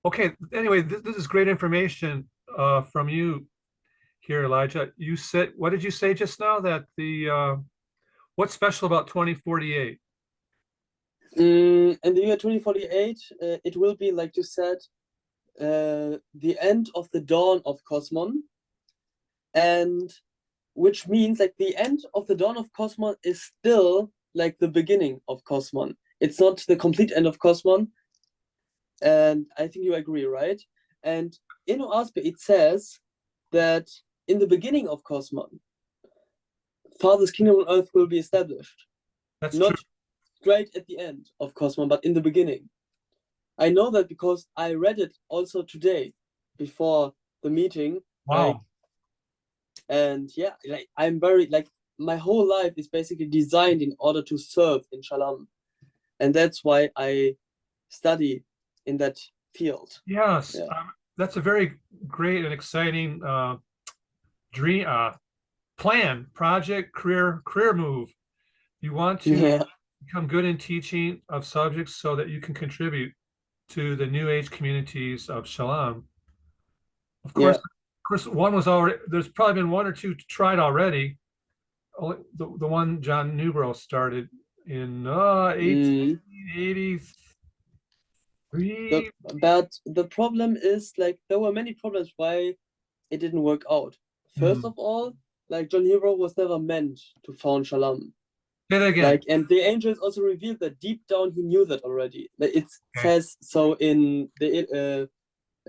Okay, anyway, this is great information from you here, Elijah. You said, what did you say just now? That what's special about 2048? In the year 2048, it will be, like you said, the end of the dawn of Cosmon, and which means like the end of the dawn of Cosmon is still like the beginning of Cosmon. It's not the complete end of Cosmon, and I think you agree, right? And in Oahspe, it says that in the beginning of Cosmon, Father's kingdom on earth will be established. That's true. Not straight at the end of Cosmon, but in the beginning. I know that because I read it also today before the meeting. Like, Wow. and yeah, like I'm very like my whole life is basically designed in order to serve in Shalom. And that's why I study in that field. Yes, Yeah. that's a very great and exciting dream plan, project, career move. You want to Yeah. become good in teaching of subjects so that you can contribute to the New Age communities of Shalom. Yeah. Of course, one was already. There's probably been one or two tried already. Only the one John Newbrough started in Mm. 1883. But the problem is like there were many problems why it didn't work out. First Hmm. of all, like John Hero was never meant to found Shalom. Say that again. Like, and the angels also revealed that deep down he knew that already. Like, it Okay. says so in the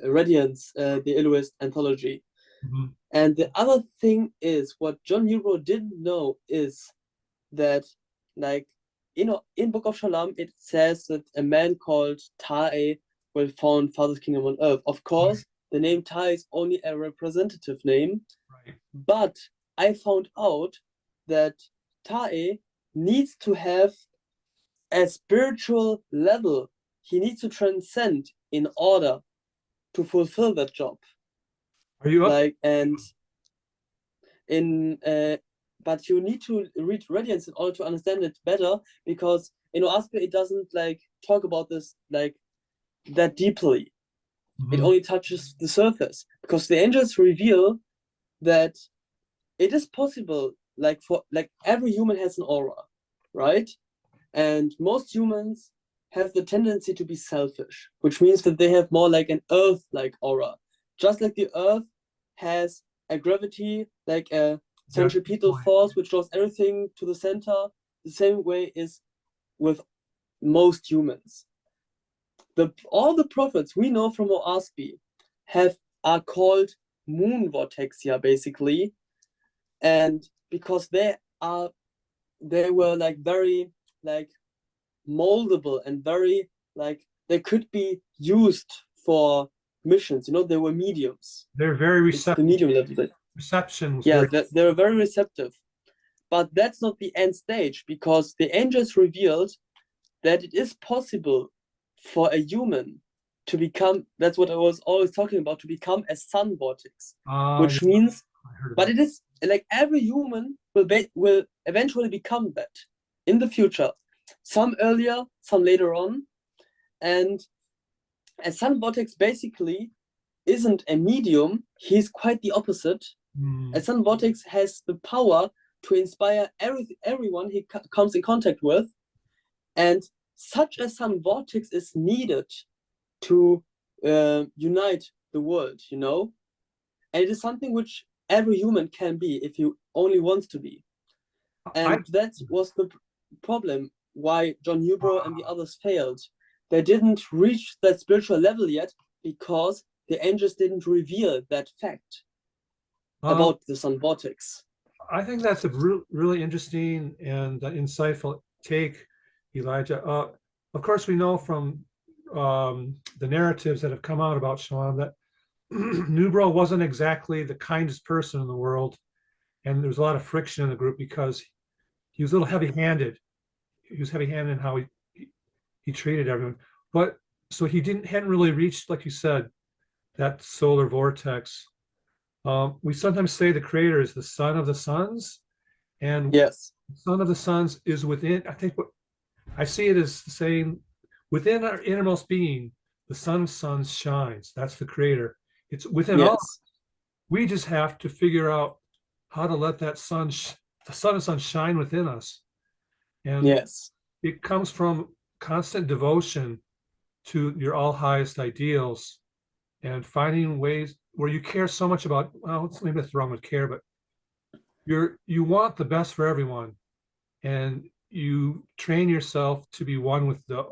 Radiance, the Eloist anthology. Mhm. And the other thing is what John Newbrough didn't know is that, like, in Book of Shalom, it says that a man called Ta'e will found Father's kingdom on earth. Of Right. course, the name Ta'e is only a representative name, Right. but I found out that Ta'e needs to have a spiritual level. He needs to transcend in order to fulfill that job. Are you up? Like, and in but you need to read Radiance in order to understand it better, because in Oahspe it doesn't like talk about this like that deeply. It Mhm. only touches the surface because the angels reveal that it is possible, like for like every human has an aura, right? And most humans have the tendency to be selfish, which means that they have more like an earth-like aura. Just like the earth has a gravity, like a Yeah. Good centripetal point. force, which draws everything to the center, the same way is with most humans. All the prophets we know from Oahspe are called moon vortexia, basically, and because they were like very like moldable and very like they could be used for missions. They were mediums. They're very It's the receptive. medium level. Reception was Yeah, very. they're very receptive. But that's not the end stage, because the angels revealed that it is possible for a human to become, that's what I was always talking about, to become a sun vortex, Yeah, which means, I heard but about. it is like every human will eventually become that in the future. Some earlier, some later on. And a sun vortex basically isn't a medium, he's quite the opposite. A Mm. sun vortex has the power to inspire everyone he comes in contact with, and such a sun vortex is needed to unite the world. And it is something which every human can be if he only wants to be. I And that was the problem why John Newbrough and the others failed. They didn't reach that spiritual level yet because the angels didn't reveal that fact um, about the sun vortex. I think that's a really interesting and insightful take, Elijah. Of course, we know from the narratives that have come out about Shalom that Newbro wasn't exactly the kindest person in the world, and there was a lot of friction in the group because he was a little heavy-handed. He was heavy-handed in how he treated everyone. But so he hadn't really reached, like you said, that solar vortex. We sometimes say the creator is the son of the suns, and Yes. the son of the suns is within. I think what I see it as saying within our innermost being, The sun shines. That's the creator. It's within all. Yes. We just have to figure out how to let that the sun shine within us. And Yes. it comes from constant devotion to your all highest ideals and finding ways where you care so much about, well, maybe that's wrong with care, but you want the best for everyone, and you train yourself to be one with the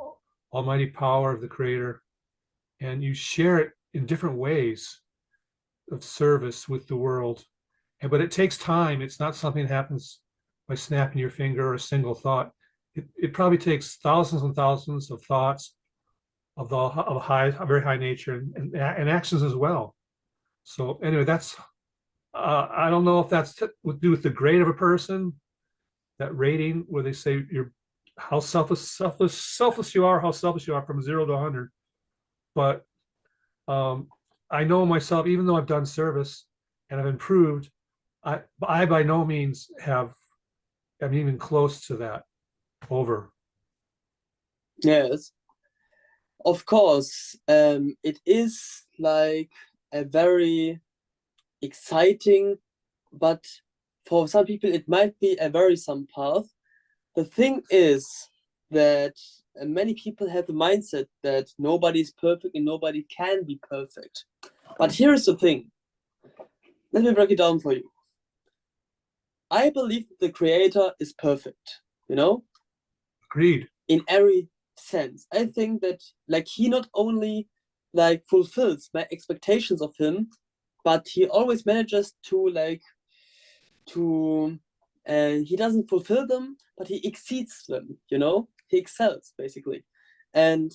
almighty power of the creator, and you share it in different ways of service with the world. But it takes time. It's not something that happens by snapping your finger or a single thought. It probably takes thousands and thousands of thoughts of a very high nature, and actions as well. So anyway, that's I don't know if that's to do with the grade of a person, that rating where they say you're how selfless you are, how selfish you are from 0 to 100. But I know myself, even though I've done service and I've improved, I by no means am even close to that over. Yes. Of course, it is like a very exciting, but for some people it might be a wearisome path. The thing is that many people have the mindset that nobody is perfect and nobody can be perfect. But here's the thing. Let me break it down for you. I believe the creator is perfect, you know, Agreed. in every sense. I think that like he not only like fulfills my expectations of him, but he always manages to he doesn't fulfill them, but he exceeds them, you know, he excels basically. And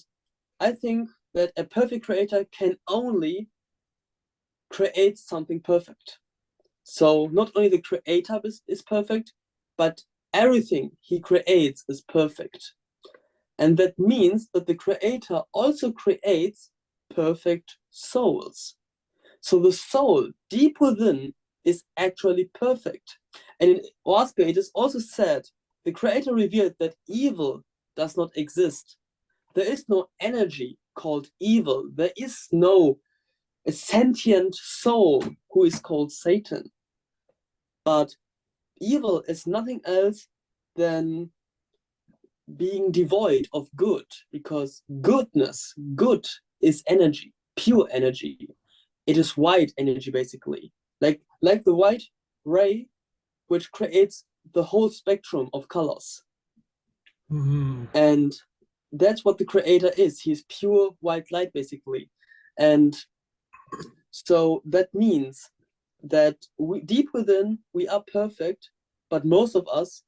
I think that a perfect creator can only create something perfect. So not only the creator is perfect, but everything he creates is perfect. And that means that the creator also creates perfect souls. So the soul deep within is actually perfect. And in Oahspe, it is also said, the creator revealed that evil does not exist. There is no energy called evil. There is no a sentient soul who is called Satan. But evil is nothing else than being devoid of good, because good is energy, pure energy. It is white energy, basically, like the white ray, which creates the whole spectrum of colors. Mm-hmm. And that's what the creator is. He's pure white light, basically. And so that means that deep within, we are perfect, but most of us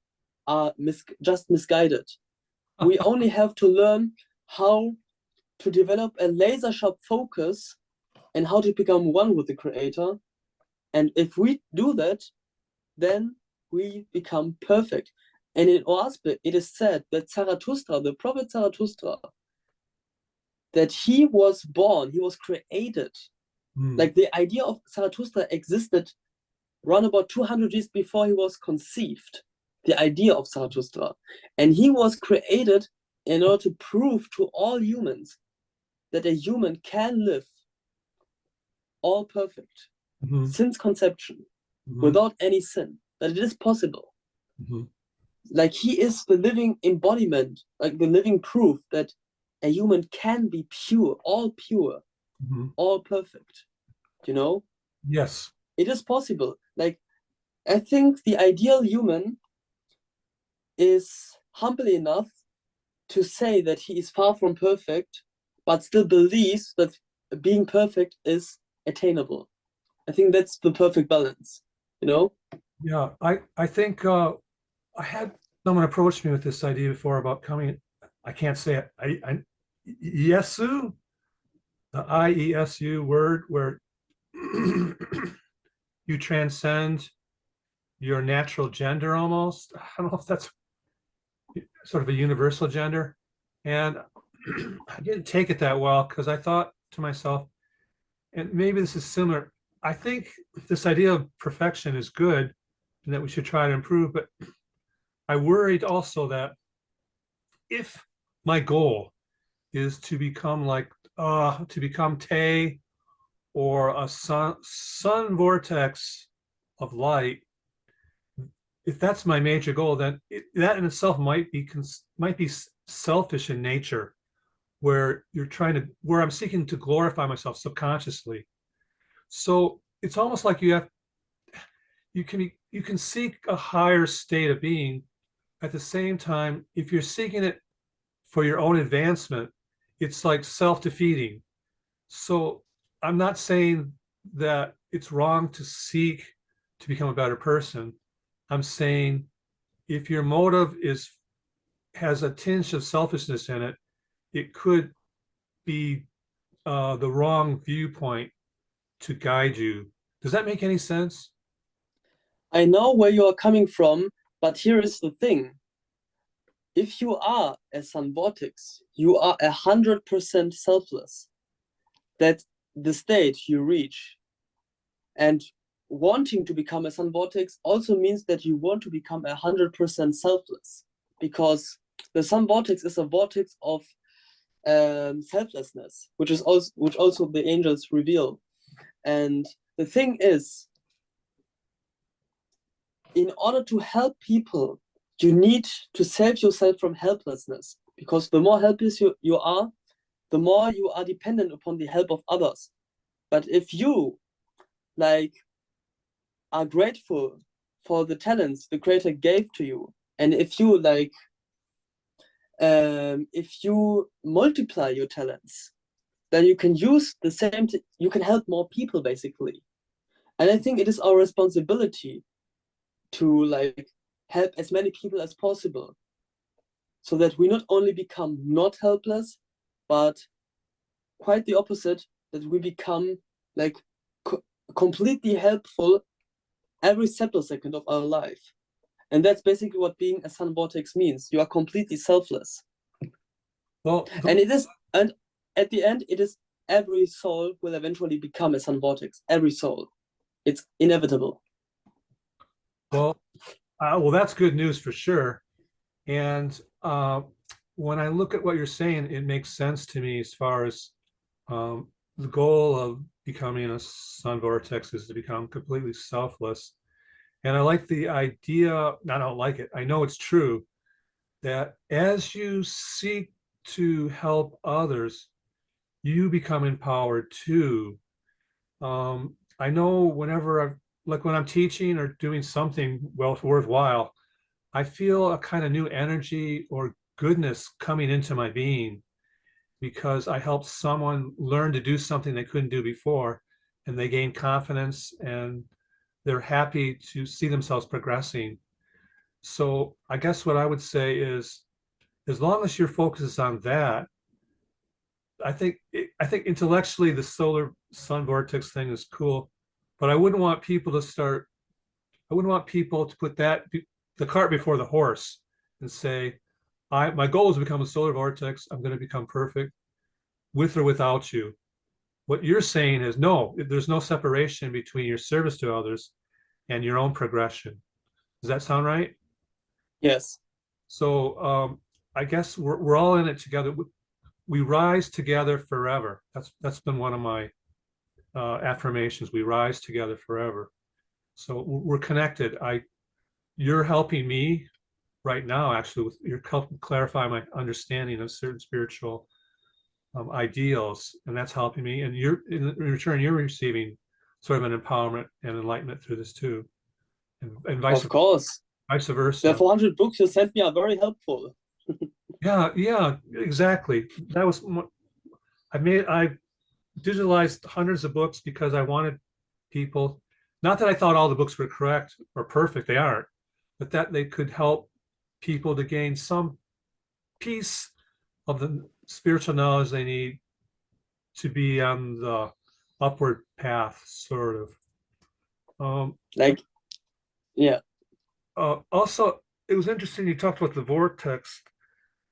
are just misguided. We only have to learn how to develop a laser sharp focus and how to become one with the creator. And if we do that, then we become perfect. And in Oahspe, it is said that Zarathustra, the prophet Zarathustra, that he was born, he was created. Like the idea of Zarathustra existed around about 200 years before he was conceived, the idea of Zarathustra. And he was created in order to prove to all humans that a human can live all perfect since conception, without any sin, that it is possible. Like he is the living embodiment, like the living proof that a human can be pure, all perfect, you know? Yes. It is possible. Like, I think the ideal human is humble enough to say that he is far from perfect, but still believes that being perfect is attainable. I think that's the perfect balance, you know? Yeah, I think I had someone approach me with this idea before about coming. I can't say it. Yesu, the IESU word, where you transcend your natural gender almost. I don't know if that's sort of a universal gender. And I didn't take it that well because I thought to myself, and maybe this is similar. I think this idea of perfection is good and that we should try to improve, but I worried also that if my goal is to become like to become Te or a sun vortex of light, if that's my major goal, then that in itself might be selfish in nature, where where I'm seeking to glorify myself subconsciously. So it's almost like you can seek a higher state of being. At the same time, if you're seeking it for your own advancement, it's like self-defeating. So I'm not saying that it's wrong to seek to become a better person. I'm saying if your motive has a tinge of selfishness in it, it could be the wrong viewpoint to guide you. Does that make any sense? I know where you are coming from, but here is the thing. If you are a sun vortex, you are 100% selfless. That's the state you reach. And wanting to become a sun vortex also means that you want to become 100% selfless, because the sun vortex is a vortex of selflessness, which also the angels reveal. And the thing is, in order to help people, you need to save yourself from helplessness, because the more helpless you are, the more you are dependent upon the help of others. But if you are grateful for the talents the creator gave to you, and if you multiply your talents, then you can use the same, you can help more people basically. And I think it is our responsibility to help as many people as possible, so that we not only become not helpless, but quite the opposite, that we become completely helpful every second of our life. And that's basically what being a sun vortex means. You are completely selfless. Well, and at the end, it is every soul will eventually become a sun vortex. Every soul. It's inevitable. well, that's good news for sure. And when I look at what you're saying, it makes sense to me as far as the goal of becoming a sun vortex is to become completely selfless. And I like the idea, I don't like it, I know it's true, that as you seek to help others, you become empowered too. I know when I'm teaching or doing something worthwhile, I feel a kind of new energy or goodness coming into my being because I helped someone learn to do something they couldn't do before, and they gain confidence and they're happy to see themselves progressing. So I guess what I would say is, as long as your focus is on that, I think intellectually the solar sun vortex thing is cool, but I wouldn't want people to put the cart before the horse and say, my goal is to become a solar vortex. I'm going to become perfect with or without you. What you're saying is no, there's no separation between your service to others and your own progression. Does that sound right? Yes. So I guess we're all in it together. We rise together forever. That's been one of my affirmations. We rise together forever. So we're connected. You're helping me right now, actually, you're helping clarify my understanding of certain spiritual ideals, and that's helping me. And in return, you're receiving sort of an empowerment and enlightenment through this too, and Of course. vice versa. The 400 books you sent me are very helpful. Yeah, exactly. That was I digitalized hundreds of books because I wanted people, not that I thought all the books were correct or perfect, they aren't, but that they could help people to gain some piece of the spiritual knowledge they need to be on the upward path, sort of. Yeah. Also, it was interesting you talked about the vortex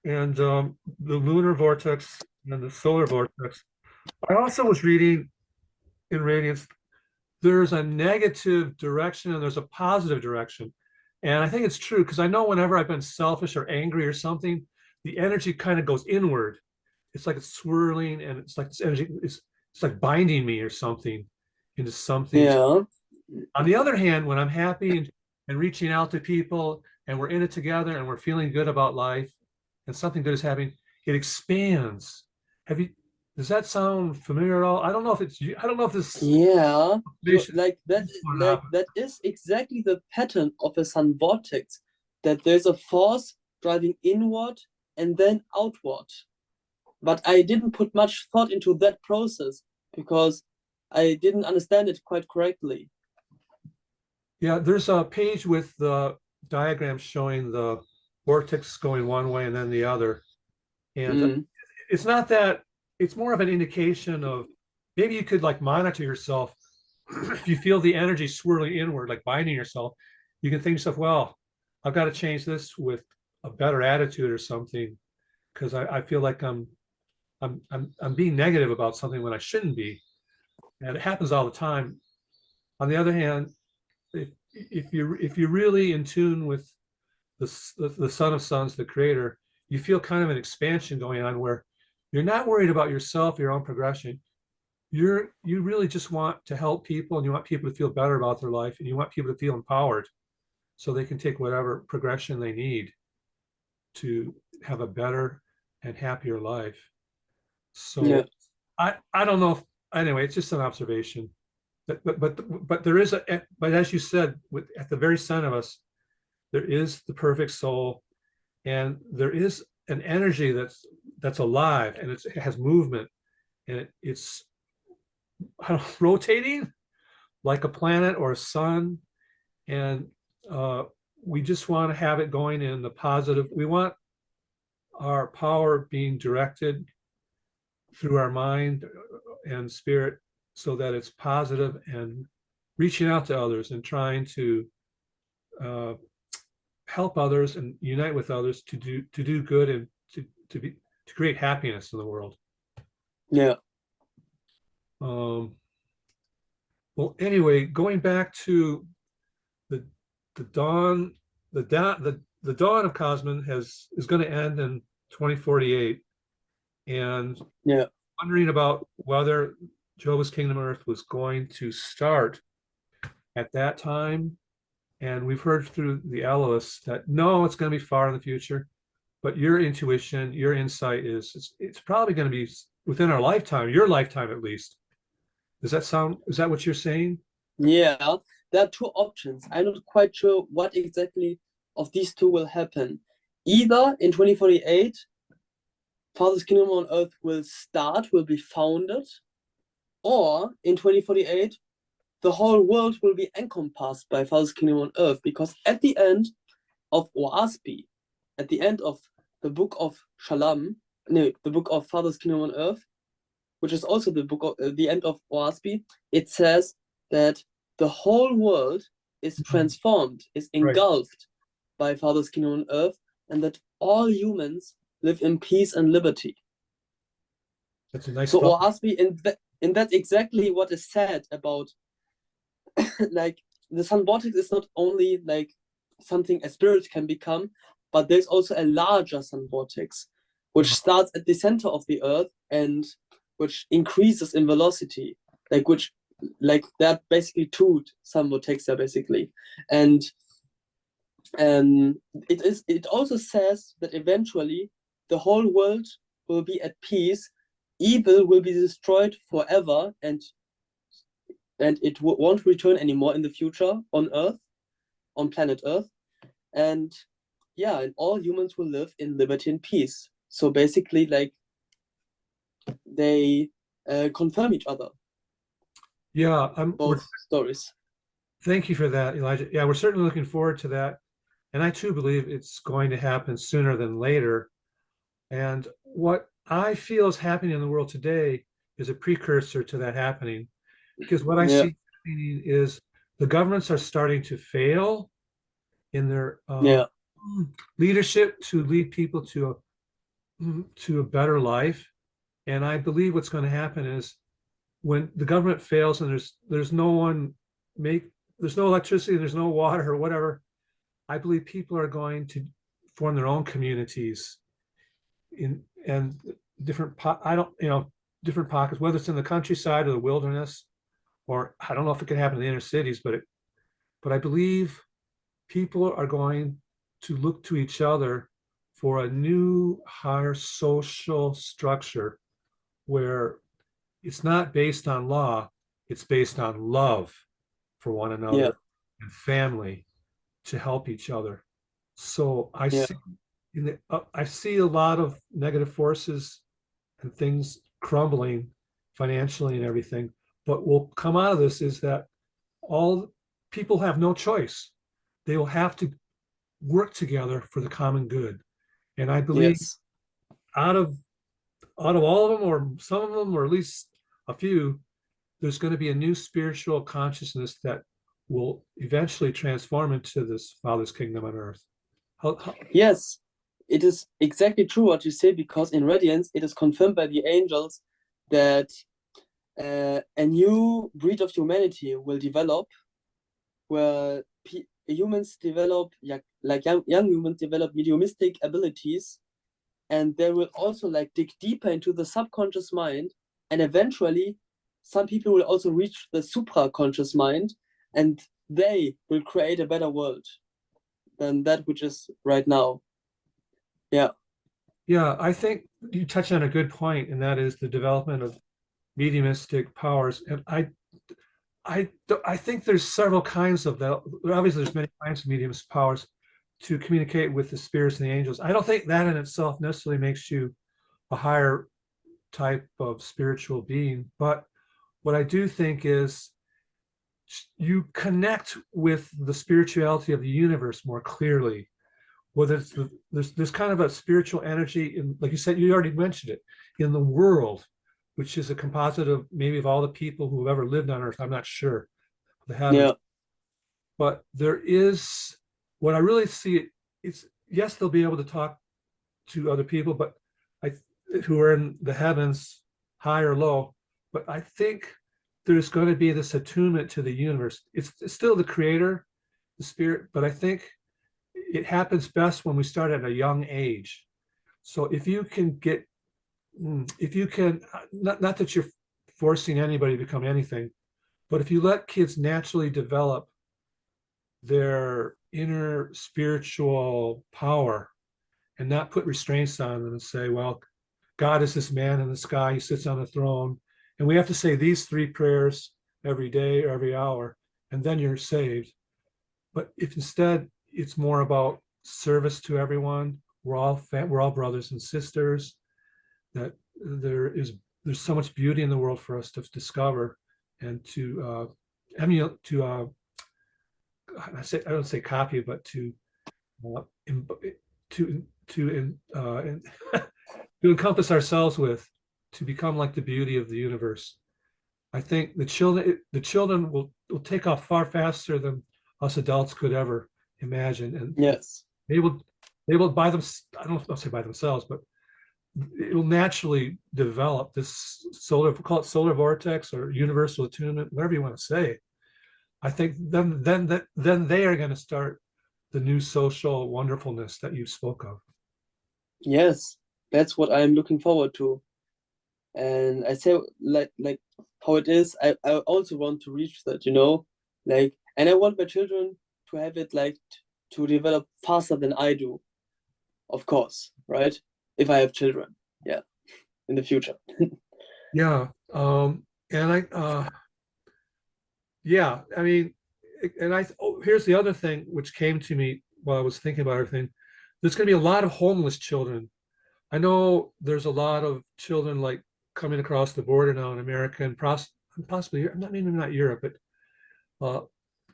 and the lunar vortex and the solar vortex. I also was reading in Radiance, there's a negative direction and there's a positive direction. And I think it's true because I know whenever I've been selfish or angry or something, the energy kind of goes inward. it's like it's swirling, and it's like this energy is, it's like binding me or something into something. Yeah. On the other hand, when I'm happy and reaching out to people and we're in it together and we're feeling good about life and something good is happening, it expands. Have you, does that sound familiar at all? I don't know if it's, I don't know if this Yeah, observation like that is exactly the pattern of a sun vortex, that there's a force driving inward and then outward. But I didn't put much thought into that process because I didn't understand it quite correctly. Yeah, there's a page with the diagram showing the vortex going one way and then the other. And Mm, it's not that, it's more of an indication of maybe you could like monitor yourself. If you feel the energy swirling inward, like binding yourself, you can think to yourself, well, I've got to change this with a better attitude or something, because I feel like I'm being negative about something when I shouldn't be. And it happens all the time. On the other hand, if you're really in tune with the Son of Sons, the Creator, you feel kind of an expansion going on where you're not worried about yourself, your own progression. You really just want to help people, and you want people to feel better about their life, and you want people to feel empowered so they can take whatever progression they need to have a better and happier life. yeah, So I don't know if, anyway, it's just an observation. But there is a, but as you said, with at the very center of us, there is the perfect soul, and there is an energy that's alive, and it has movement, and it's I don't know, rotating like a planet or a sun, and uh, we just want to have it going in the positive. We want our power being directed through our mind and spirit so that it's positive and reaching out to others and trying to uh, help others and unite with others to do good and to create happiness in the world. yeah, Um, well, anyway, going back to the the dawn, the dawn of Cosmon is going to end in 2048, and yeah, wondering about whether Jehovah's Kingdom Earth was going to start at that time. And we've heard through the Eloists that no, it's going to be far in the future. But your intuition, your insight is it's probably going to be within our lifetime, your lifetime at least. Does that sound, is that what you're saying? yeah. There are two options. I'm not quite sure what exactly of these two will happen. Either in 2048, Father's Kingdom on Earth will be founded, or in 2048, the whole world will be encompassed by Father's Kingdom on Earth, because at the end of Oahspe, at the end of the book of Shalom, no, the book of Father's Kingdom on Earth, which is also the book of the end of Oahspe, it says that the whole world is transformed, is Right. engulfed by Father's Kingdom on Earth, and that all humans live in peace and liberty. That's a nice So thought. Oahspe, and that's exactly what is said about like the sun vortex is not only like something a spirit can become, but there's also a larger sun vortex, which starts at the center of the earth and which increases in velocity, like there are basically two sun vortexia basically, and it also says that eventually the whole world will be at peace, evil will be destroyed forever, and it won't return anymore in the future on Earth, on planet Earth. And yeah, and all humans will live in liberty and peace. So basically, like, they confirm each other, Yeah, both stories. thank you for that, Elijah. Yeah, we're certainly looking forward to that. And I too believe it's going to happen sooner than later. And what I feel is happening in the world today is a precursor to that happening. Because what I Yeah, see happening is the governments are starting to fail in their yeah, leadership to lead people to a better life. And I believe what's going to happen is when the government fails and there's no one make there's no electricity, there's no water or whatever, I believe people are going to form their own communities in and I don't, different pockets, whether it's in the countryside or the wilderness, or I don't know if it can happen in the inner cities, but I believe people are going to look to each other for a new, higher social structure where it's not based on law, it's based on love for one Yeah, another and family to help each other. So yeah, I see a lot of negative forces and things crumbling financially and everything. But what will come out of this is that all people have no choice. They will have to work together for the common good. And I believe yes. out of all of them, or some of them, or at least a few, there's going to be a new spiritual consciousness that will eventually transform into this Father's kingdom on earth. Yes, it is exactly true what you say, because in Radiance it is confirmed by the angels that a new breed of humanity will develop, where humans develop, like young humans develop mediumistic abilities, and they will also like dig deeper into the subconscious mind, and eventually some people will also reach the supraconscious mind, and they will create a better world than that which is right now. Yeah, Yeah, I think you touch on a good point, and that is the development of mediumistic powers. And I think there's several kinds of that. Obviously, there's many kinds of medium's powers to communicate with the spirits and the angels. I don't think that in itself necessarily makes you a higher type of spiritual being, but what I do think is you connect with the spirituality of the universe more clearly. Whether it's there's kind of a spiritual energy in, like you said, you already mentioned it, in the world, which is a composite of maybe of all the people who have ever lived on Earth. I'm not sure the heavens, yeah, but there is what I really see. It's yes, they'll be able to talk to other people, but I who are in the heavens, high or low. But I think there's going to be this attunement to the universe. It's still the creator, the spirit, but I think it happens best when we start at a young age. So if you can, not that you're forcing anybody to become anything, but if you let kids naturally develop their inner spiritual power and not put restraints on them and say, well, God is this man in the sky, he sits on a throne, and we have to say these three prayers every day or every hour, and then you're saved. But if instead it's more about service to everyone, we're all brothers and sisters, that there's so much beauty in the world for us to discover and to emulate, to I don't say copy, but to uh, to to encompass ourselves with, to become like the beauty of the universe. I think the children will take off far faster than us adults could ever imagine, and yes, they will they will by them. I don't know if I'll say by themselves, but it will naturally develop this solar, call it solar vortex or universal attunement, whatever you want to say. I think then they are going to start the new social wonderfulness that you spoke of. yes. That's what I'm looking forward to. And I say like how it is, I also want to reach that, like, and I want my children to have it like to develop faster than I do, of course, right? If I have children, yeah, in the future. Yeah. And yeah, I mean, and here's the other thing which came to me while I was thinking about everything. There's going to be a lot of homeless children. I know there's a lot of children like coming across the border now in America and possibly not maybe not Europe, but uh,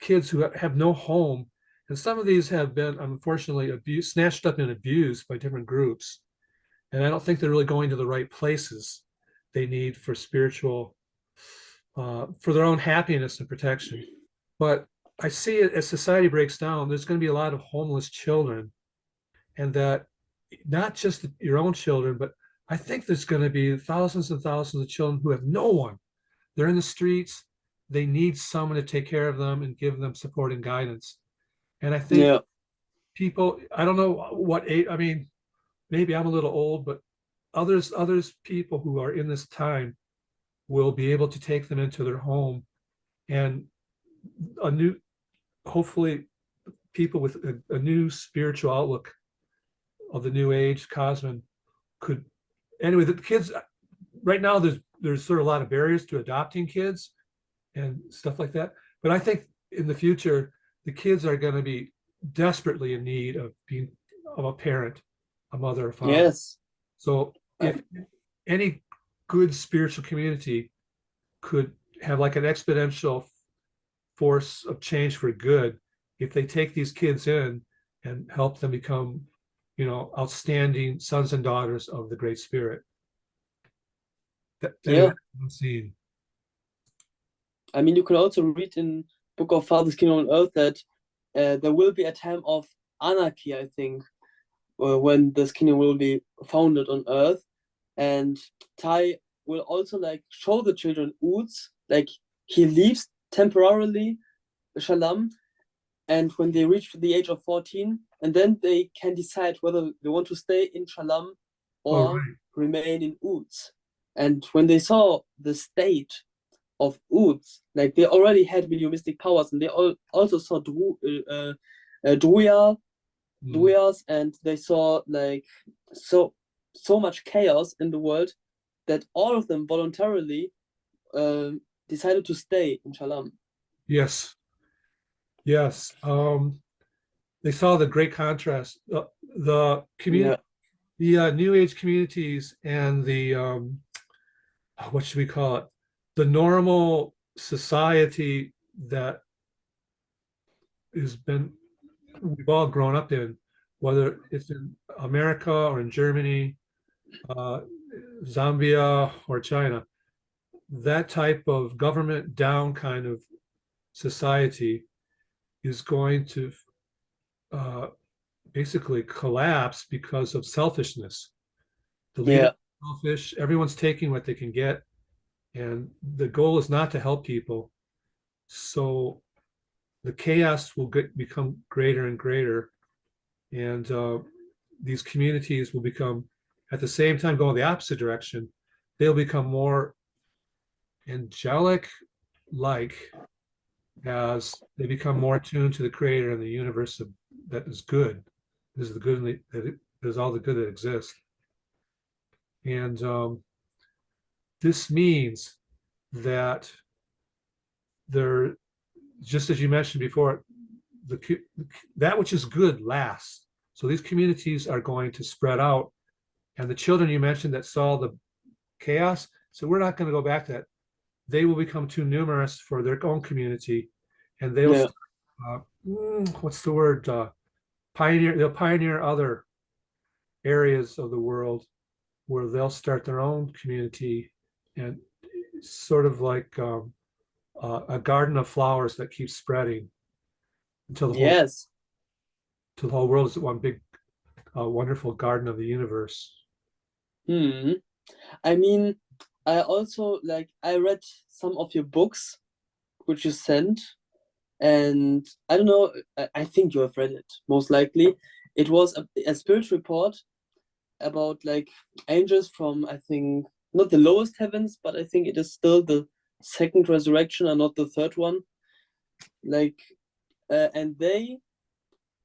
kids who have no home. And some of these have been unfortunately abused, snatched up and abused by different groups. And I don't think they're really going to the right places they need for spiritual, for their own happiness and protection. But I see it as society breaks down, there's going to be a lot of homeless children, and that not just your own children, but I think there's going to be thousands and thousands of children who have no one. They're in the streets. They need someone to take care of them and give them support and guidance. And I think Yeah, people, I don't know what age, I mean, maybe I'm a little old, but others people who are in this time will be able to take them into their home, and a new, hopefully people with a new spiritual outlook of the new age cosmon could, anyway, the kids right now, there's sort of a lot of barriers to adopting kids and stuff like that. But I think in the future, the kids are going to be desperately in need of being of a parent, a mother, a father. Yes. So if any good spiritual community could have like an exponential force of change for good, if they take these kids in and help them become, outstanding sons and daughters of the Great Spirit. Anyway, Yeah. scene. I mean, you can also read in Book of Father's Kingdom on Earth that there will be a time of anarchy, I think, when this kingdom will be founded on Earth. And Tai will also like show the children Uts, like he leaves temporarily Shalam, and when they reach the age of 14, and then they can decide whether they want to stay in Shalam or remain in Uts. And when they saw the state of Uts, like they already had mediumistic powers, and they also saw Druyas, and they saw like so much chaos in the world that all of them voluntarily decided to stay in Shalam. Yes. They saw the great contrast. The community, the New Age communities, and the what should we call it? The normal society that we've all grown up in, whether it's in America or in Germany, Zambia or China, that type of government down kind of society is going to basically collapse because of selfishness. The leaders are selfish, everyone's taking what they can get, and the goal is not to help people. So the chaos will become greater and greater, and these communities will become, at the same time, going the opposite direction. They'll become more angelic like as they become more attuned to the creator and the universe that is good. This is the good, there's all the good that exists. And this means that there, just as you mentioned before, that which is good lasts. So these communities are going to spread out. And the children you mentioned that saw the chaos, so we're not going to go back to that. They will become too numerous for their own community, and they'll start, what's the word? They'll pioneer other areas of the world where they'll start their own community, and sort of like a garden of flowers that keeps spreading until the whole world is one big, wonderful garden of the universe. I mean, I also I read some of your books which you sent, and I don't know, I think you have read it, most likely. It was a spirit report about angels from, I think, not the lowest heavens, but I think it is still the second resurrection and not the third one. And they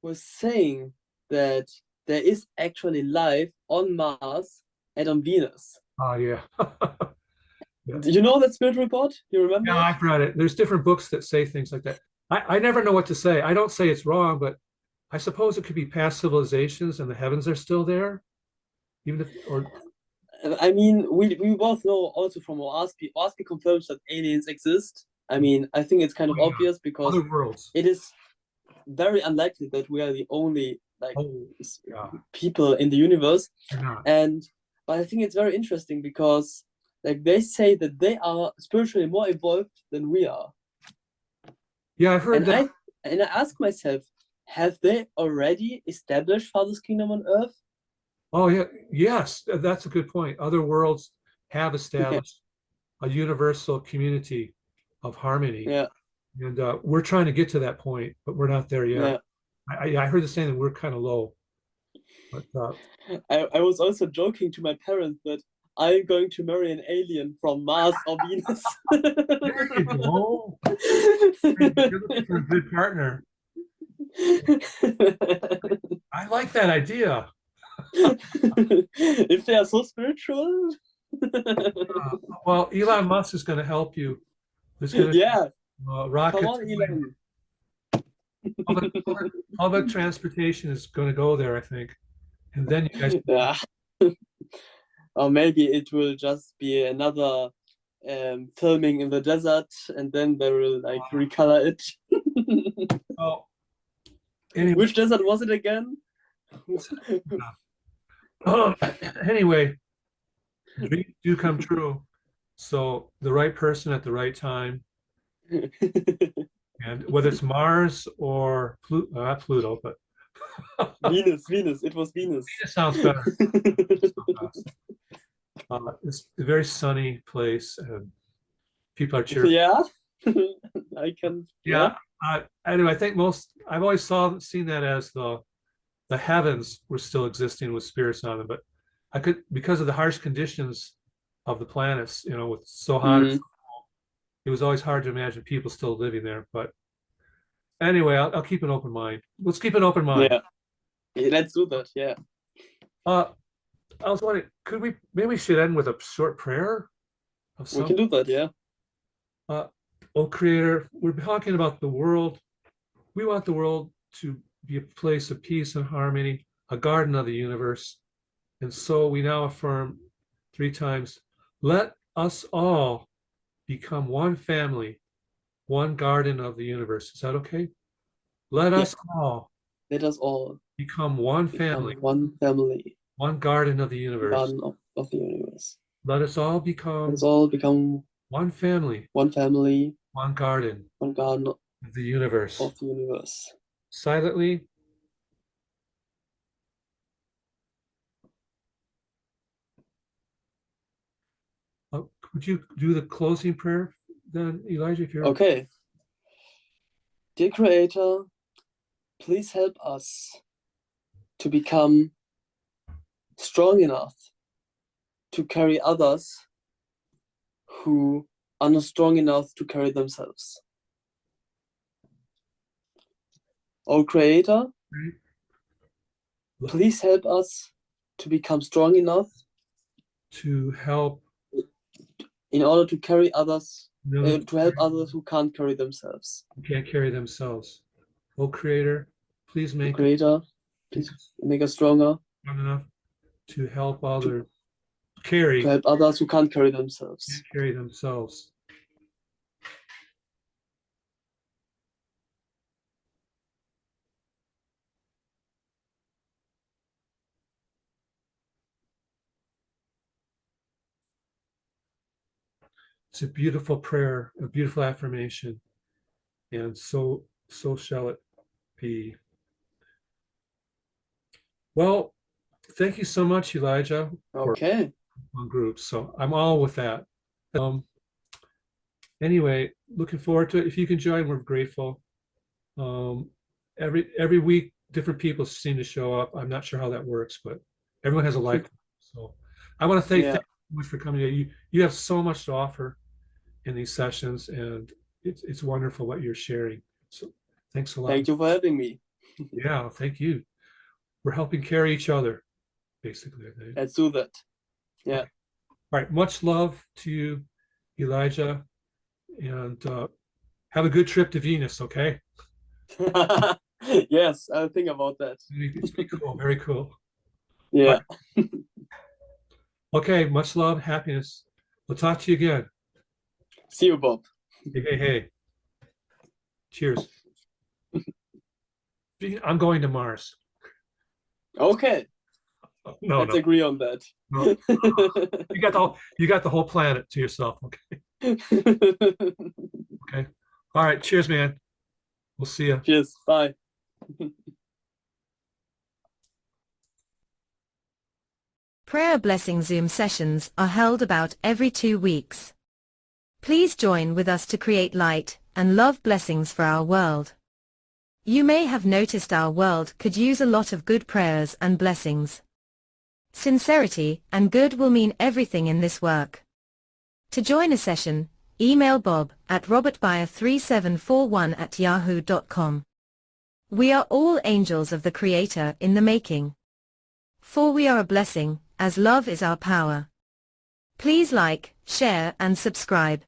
were saying that there is actually life on Mars and on Venus. Yeah. Do you know that spirit report? You remember? Yeah, I've read it. There's different books that say things like that. I never know what to say. I don't say it's wrong, but I suppose it could be past civilizations and the heavens are still there, even if, or. I mean, we both know also from Oahspe. Oahspe confirms that aliens exist. I mean, I think it's kind of obvious because other worlds. It is very unlikely that we are the only people in the universe. But I think it's very interesting because they say that they are spiritually more evolved than we are. Yeah, I've heard that. I ask myself, have they already established Father's Kingdom on Earth? Oh yeah, yes, that's a good point. Other worlds have established a universal community of harmony. Yeah. And we're trying to get to that point, but we're not there yet. I heard the saying that we're kind of low. But I was also joking to my parents that I'm going to marry an alien from Mars or Venus. there you go. You're looking for a good partner. I like that idea. If they are so spiritual. Well, Elon Musk is going to help you. There's going to Yeah, be come rockets. on, Elon. Public transportation is going to go there, I think. And then you guys, Yeah. Or maybe it will just be another filming in the desert, and then they will like recolor it. oh, anyway, Which desert was it again? anyway, dreams do come true. So the right person at the right time, and whether it's Mars or not Pluto, but Venus. It was Venus. it sounds better. It's a very sunny place, and people are cheerful. Yeah, I can. Yeah. Anyway, I think I've always seen that as the heavens were still existing with spirits on them, but I could, because of the harsh conditions of the planets, with so hot, Mm, it was always hard to imagine people still living there. But anyway, I'll keep an open mind. Let's keep an open mind. yeah, let's do that. Yeah, I was wondering, maybe we should end with a short prayer of we can do that. Yeah. Oh, Creator, we're talking about the world. We want the world to be a place of peace and harmony, a garden of the universe. And so we now affirm 3 times, let us all become one family, one garden of the universe. Is that okay? Let us all Let us all become one become family, one family, one garden of the universe. garden of the universe. Let us all Let become us all become one family, one family, one garden one garden of the universe. of the universe. Silently. Would you do the closing prayer then, Elijah, if you're Okay. Dear Creator, please help us to become strong enough to carry others who are not strong enough to carry themselves. Oh Creator, please help us to become strong enough to help in order to carry others, those to help others who can't carry themselves. who can't carry themselves. Oh Creator, please make Creator, please make us stronger strong enough to help others to help others who can't carry themselves. can't carry themselves. It's a beautiful prayer, a beautiful affirmation, and so shall it be. Well, thank you so much, Elijah, for Okay. on groups. So I'm all with that. Anyway, looking forward to it. If you can join, we're grateful. Every week, different people seem to show up. I'm not sure how that works, but everyone has a life. So I want to thank you so much for coming here. You have so much to offer in these sessions, and it's wonderful what you're sharing. So thanks a lot. Thank you for having me. Yeah, thank you. We're helping carry each other, basically, I think. Let's do that. Yeah. All right. Much love to you, Elijah, and have a good trip to Venus, okay? Yes, I'll think about that. It's pretty cool, very cool. Yeah. Right. Okay, much love, happiness. We'll talk to you again. See you, Bob. Hey. Cheers. I'm going to Mars. Okay. No, Let's agree on that. no. You got the whole planet to yourself, okay? Okay. All right, cheers, man. We'll see you. Cheers. Bye. Prayer Blessing Zoom sessions are held about every 2 weeks. Please join with us to create light and love blessings for our world. You may have noticed our world could use a lot of good prayers and blessings. Sincerity and good will mean everything in this work. To join a session, email Bob at robertbuyer3741@yahoo.com. We are all angels of the Creator in the making. For we are a blessing, as love is our power. Please like, share and subscribe.